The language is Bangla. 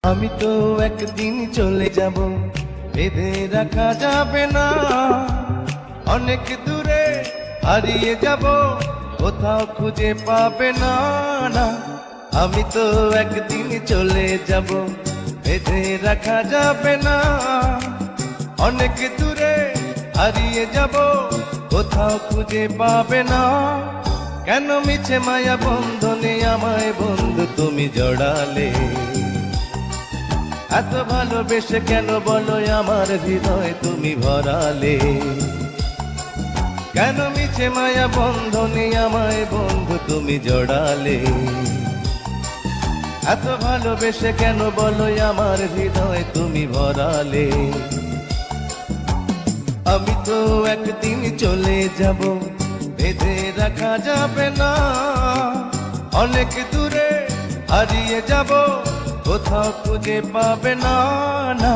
আমি তো একদিন চলে যাব, বেঁধে রাখা যাবে না। অনেক দূরে হারিয়ে যাব, কোথাও খুঁজে পাবে না। না, আমি তো একদিন চলে যাব, বেঁধে রাখা যাবে না। অনেক দূরে হারিয়ে যাব, কোথাও খুঁজে পাবে না। কেন মিছে মায়া বন্ধনে আমায় বন্ধু তুমি জড়ালে? এত ভালোবেসে কেন বলো আমার হৃদয় তুমি ভরালে? কেন মিছে মায়া বন্ধনে আমায় বন্ধু তুমি জড়ালে? এত ভালোবেসে কেন বলো আমার হৃদয় তুমি ভরালে? আমি তো একদিন চলে যাব, বেঁধে রাখা যাবে না। অনেক দূরে হারিয়ে যাব, কোথাও খুঁজে পাবে না। না।